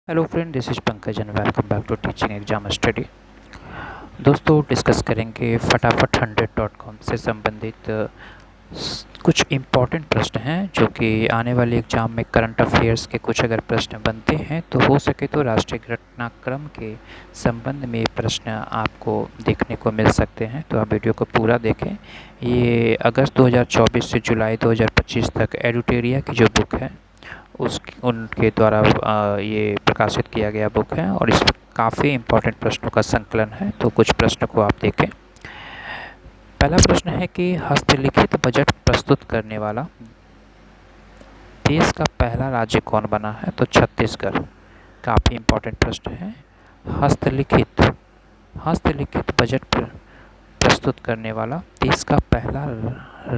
Hello friend, this is Pankaj and welcome back to teaching exam study. दोस्तों, discuss करेंगे फटाफट 100.com से संबंधित कुछ इम्पॉर्टेंट प्रश्न हैं जो कि आने वाले एग्जाम में करंट अफेयर्स के कुछ अगर प्रश्न बनते हैं तो हो सके तो राष्ट्रीय घटनाक्रम के संबंध में प्रश्न आपको देखने को मिल सकते हैं। तो आप वीडियो को पूरा देखें। ये अगस्त 2024 से जुलाई 2025 तक एडुटेरिया की जो बुक है उनके द्वारा ये प्रकाशित किया गया बुक है और इसमें काफ़ी इम्पोर्टेंट प्रश्नों का संकलन है। तो कुछ प्रश्न को आप देखें। पहला प्रश्न है कि हस्तलिखित बजट प्रस्तुत करने वाला देश का पहला राज्य कौन बना है? तो छत्तीसगढ़। काफ़ी इम्पोर्टेंट प्रश्न है। हस्तलिखित बजट प्रस्तुत करने वाला देश का पहला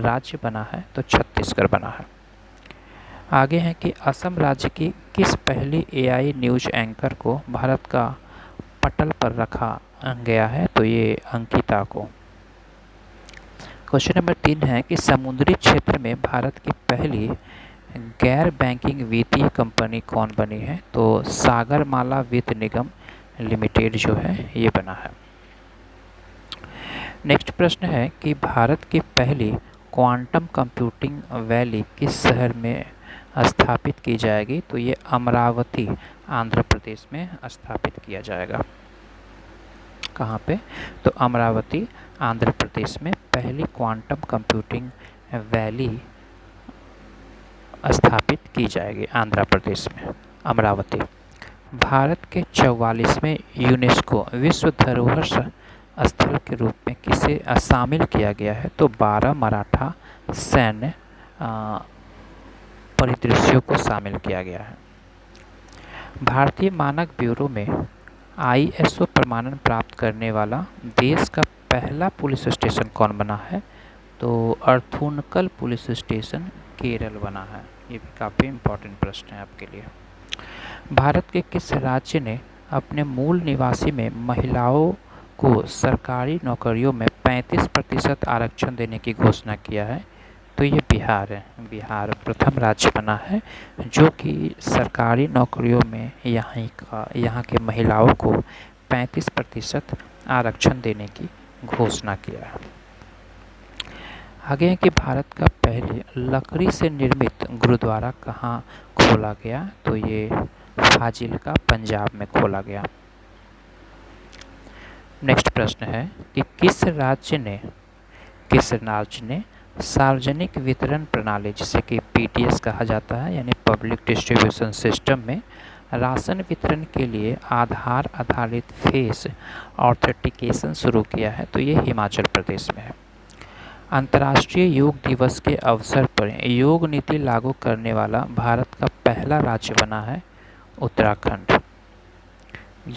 राज्य बना है? तो छत्तीसगढ़ बना है। आगे है कि असम राज्य की किस पहली एआई न्यूज एंकर को भारत का पटल पर रखा गया है? तो ये अंकिता को। क्वेश्चन नंबर 3 है कि समुद्री क्षेत्र में भारत की पहली गैर बैंकिंग वित्तीय कंपनी कौन बनी है? तो सागरमाला वित्त निगम लिमिटेड जो है ये बना है। नेक्स्ट प्रश्न है कि भारत की पहली क्वांटम कंप्यूटिंग वैली किस शहर में स्थापित की जाएगी? तो ये अमरावती आंध्र प्रदेश में स्थापित किया जाएगा। कहाँ पे? तो अमरावती आंध्र प्रदेश में पहली क्वांटम कंप्यूटिंग वैली स्थापित की जाएगी आंध्र प्रदेश में, अमरावती। भारत के 44वें यूनेस्को विश्व धरोहर स्थल के रूप में किसे शामिल किया गया है? तो 12 मराठा सैन्य परिदृश्यों को शामिल किया गया है। भारतीय मानक ब्यूरो में ISO प्रमाणन प्राप्त करने वाला देश का पहला पुलिस स्टेशन कौन बना है? तो अर्थुनकल पुलिस स्टेशन केरल बना है। ये भी काफ़ी इम्पोर्टेंट प्रश्न है आपके लिए। भारत के किस राज्य ने अपने मूल निवासी में महिलाओं को सरकारी नौकरियों में 35% आरक्षण देने की घोषणा किया है? तो ये बिहार है। बिहार प्रथम राज्य बना है जो कि सरकारी नौकरियों में यहाँ के महिलाओं को 35% आरक्षण देने की घोषणा किया है। आगे है कि भारत का पहले लकड़ी से निर्मित गुरुद्वारा कहाँ खोला गया? तो ये फाजिल्का पंजाब में खोला गया। नेक्स्ट प्रश्न है कि किस राज्य ने सार्वजनिक वितरण प्रणाली जिसे कि PDS कहा जाता है यानी पब्लिक डिस्ट्रीब्यूशन सिस्टम में राशन वितरण के लिए आधार आधारित फेस ऑथेंटिकेशन शुरू किया है? तो ये हिमाचल प्रदेश में है। अंतर्राष्ट्रीय योग दिवस के अवसर पर योग नीति लागू करने वाला भारत का पहला राज्य बना है उत्तराखंड।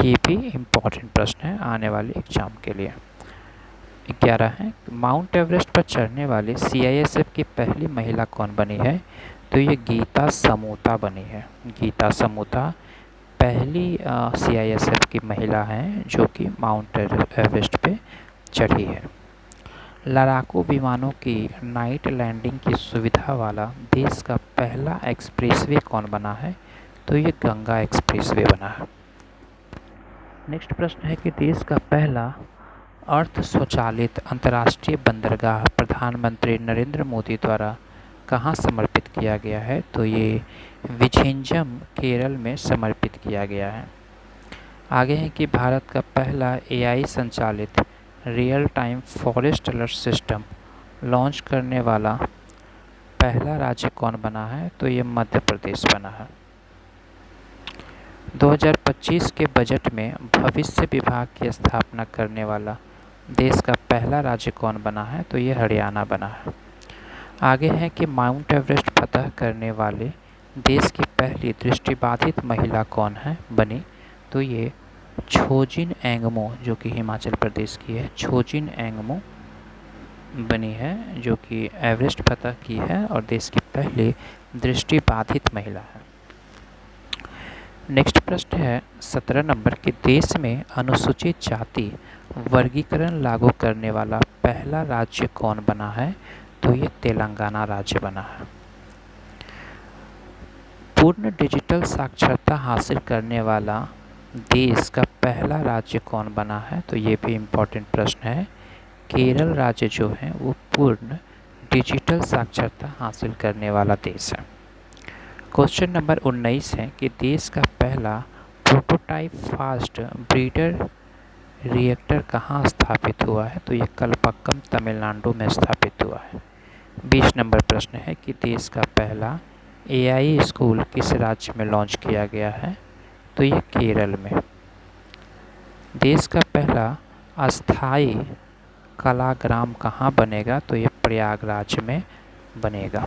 ये भी इम्पोर्टेंट प्रश्न है आने वाले एग्जाम के लिए। 11 है माउंट एवरेस्ट पर चढ़ने वाली CISF की पहली महिला कौन बनी है? तो ये गीता समोता बनी है। गीता समोता पहली CISF की महिला हैं जो कि माउंट एवरेस्ट पे चढ़ी है। लड़ाकू विमानों की नाइट लैंडिंग की सुविधा वाला देश का पहला एक्सप्रेसवे कौन बना है? तो ये गंगा एक्सप्रेसवे बना है। नेक्स्ट प्रश्न है कि देश का पहला अर्ध स्वचालित अंतर्राष्ट्रीय बंदरगाह प्रधानमंत्री नरेंद्र मोदी द्वारा कहाँ समर्पित किया गया है? तो ये विझिंजम केरल में समर्पित किया गया है। आगे है कि भारत का पहला AI संचालित real time forest alert system launch करने वाला पहला राज्य कौन बना है? तो ये मध्य प्रदेश बना है। 2025 के बजट में भविष्य विभाग की स्थापना करने वाला देश का पहला राज्य कौन बना है? तो ये हरियाणा बना है। आगे है कि माउंट एवरेस्ट फतह करने वाले देश की पहली दृष्टिबाधित महिला कौन है बनी? तो ये छोजिन एंगमो जो कि हिमाचल प्रदेश की है। छोजिन एंगमो बनी है जो कि एवरेस्ट फतह की है और देश की पहली दृष्टिबाधित महिला है। नेक्स्ट प्रश्न है 17 नंबर कि देश में अनुसूचित जाति वर्गीकरण लागू करने वाला पहला राज्य कौन बना है? तो ये तेलंगाना राज्य बना है। पूर्ण डिजिटल साक्षरता हासिल करने वाला देश का पहला राज्य कौन बना है? तो ये भी इम्पोर्टेंट प्रश्न है। केरल राज्य जो है वो पूर्ण डिजिटल साक्षरता हासिल करने वाला देश है। क्वेश्चन नंबर 19 है कि देश का पहला प्रोटोटाइप फास्ट ब्रीडर रिएक्टर कहाँ स्थापित हुआ है? तो ये कलपक्कम तमिलनाडु में स्थापित हुआ है। 20 नंबर प्रश्न है कि देश का पहला एआई स्कूल किस राज्य में लॉन्च किया गया है? तो ये केरल में। देश का पहला अस्थाई कलाग्राम कहाँ बनेगा? तो ये प्रयागराज में बनेगा।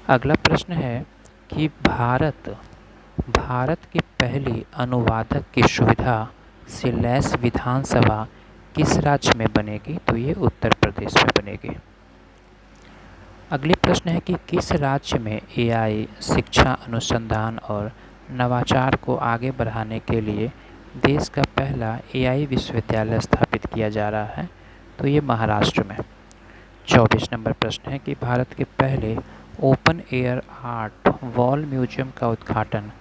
अगला प्रश्न है कि भारत की पहली अनुवादक की सुविधा से लैस विधानसभा किस राज्य में बनेगी? तो ये उत्तर प्रदेश में बनेगी। अगले प्रश्न है कि किस राज्य में एआई शिक्षा अनुसंधान और नवाचार को आगे बढ़ाने के लिए देश का पहला एआई विश्वविद्यालय स्थापित किया जा रहा है? तो ये महाराष्ट्र में। 24 नंबर प्रश्न है कि भारत के पहले open air art wall museum का उद्घाटन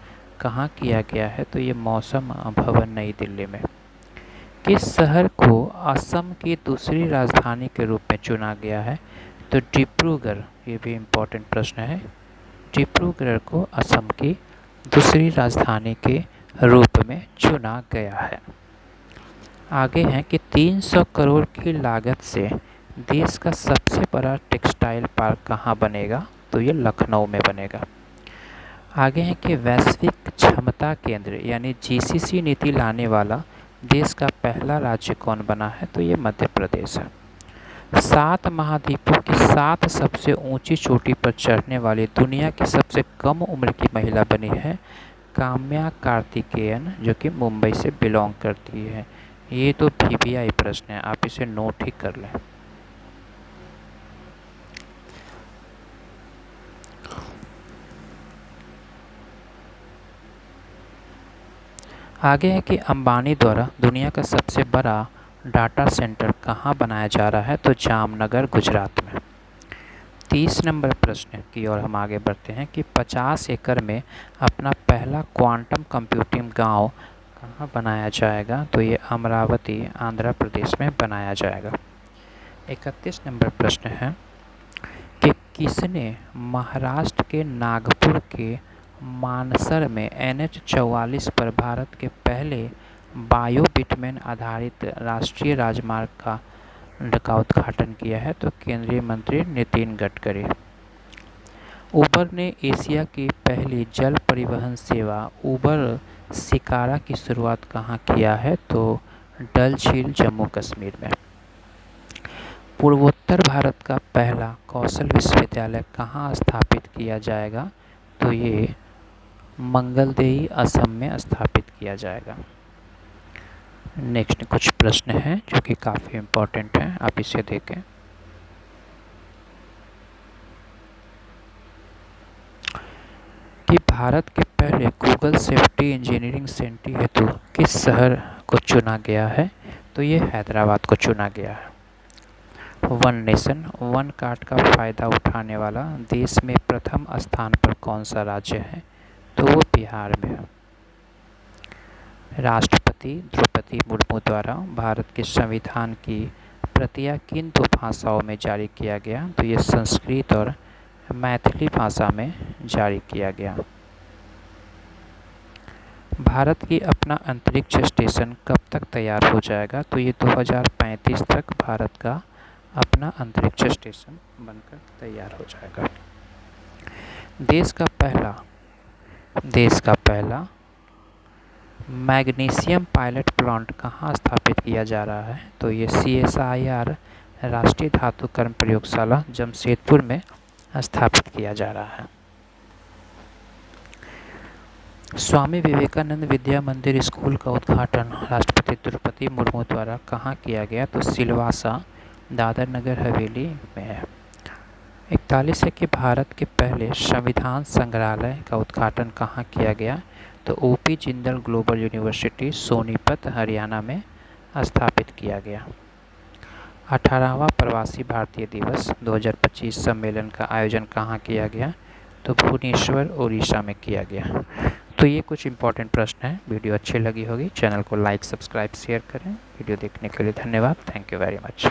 कहाँ किया गया है? तो ये मौसम भवन नई दिल्ली में। किस शहर को असम की दूसरी राजधानी के रूप में चुना गया है? तो डिब्रूगढ़। ये भी इम्पोर्टेंट प्रश्न है। डिब्रूगढ़ को असम की दूसरी राजधानी के रूप में चुना गया है। आगे है कि 300 करोड़ की लागत से देश का सबसे बड़ा टेक्सटाइल पार्क कहाँ बनेगा? तो ये लखनऊ में बनेगा। आगे है कि वैश्विक क्षमता केंद्र यानी जीसीसी नीति लाने वाला देश का पहला राज्य कौन बना है? तो ये मध्य प्रदेश है। 7 महाद्वीपों की 7 सबसे ऊंची चोटी पर चढ़ने वाली दुनिया की सबसे कम उम्र की महिला बनी है काम्या कार्तिकेयन, जो कि मुंबई से बिलोंग करती है। ये तो वीवीआई प्रश्न है, आप इसे नोट ही कर लें। आगे है कि अंबानी द्वारा दुनिया का सबसे बड़ा डाटा सेंटर कहाँ बनाया जा रहा है? तो जामनगर गुजरात में। 30 नंबर प्रश्न की ओर हम आगे बढ़ते हैं कि 50 एकड़ में अपना पहला क्वांटम कंप्यूटिंग गांव कहाँ बनाया जाएगा? तो ये अमरावती आंध्र प्रदेश में बनाया जाएगा। 31 नंबर प्रश्न है कि किसने महाराष्ट्र के नागपुर के मानसर में NH-44 पर भारत के पहले बायो बिटुमेन आधारित राष्ट्रीय राजमार्ग का उद्घाटन किया है? तो केंद्रीय मंत्री नितिन गडकरी। उबर ने एशिया की पहली जल परिवहन सेवा उबर शिकारा की शुरुआत कहाँ किया है? तो डल झील जम्मू कश्मीर में। पूर्वोत्तर भारत का पहला कौशल विश्वविद्यालय कहाँ स्थापित किया जाएगा? तो ये मंगलदेई असम में स्थापित किया जाएगा। नेक्स्ट कुछ प्रश्न हैं जो कि काफ़ी इम्पोर्टेंट हैं, आप इसे देखें। कि भारत के पहले गूगल सेफ्टी इंजीनियरिंग सेंटर हेतु किस शहर को चुना गया है? तो ये हैदराबाद को चुना गया है। वन नेशन वन कार्ड का फ़ायदा उठाने वाला देश में प्रथम स्थान पर कौन सा राज्य है? तो वो बिहार में है। राष्ट्रपति द्रौपदी मुर्मू द्वारा भारत के संविधान की प्रतियां किन 2 भाषाओं में जारी किया गया? तो ये संस्कृत और मैथिली भाषा में जारी किया गया। भारत की अपना अंतरिक्ष स्टेशन कब तक तैयार हो जाएगा? तो ये 2035 तक भारत का अपना अंतरिक्ष स्टेशन बनकर तैयार हो जाएगा। देश का पहला मैग्नीशियम पायलट प्लांट कहाँ स्थापित किया जा रहा है? तो ये CSIR राष्ट्रीय धातुकर्म प्रयोगशाला जमशेदपुर में स्थापित किया जा रहा है। स्वामी विवेकानंद विद्या मंदिर स्कूल का उद्घाटन राष्ट्रपति द्रौपदी मुर्मू द्वारा कहाँ किया गया? तो सिलवासा दादर नगर हवेली में है। 41 है कि भारत के पहले संविधान संग्रहालय का उद्घाटन कहाँ किया गया? तो OP Jindal global university Sonipat Haryana में स्थापित किया गया। 18वां प्रवासी भारतीय दिवस 2025 सम्मेलन का आयोजन कहाँ किया गया? तो भुवनेश्वर, उड़ीसा में किया गया। तो ये कुछ इंपॉर्टेंट प्रश्न हैं। वीडियो अच्छी लगी होगी, चैनल को लाइक, सब्सक्राइब, शेयर करें। वीडियो देखने के लिए धन्यवाद। Thank you very much.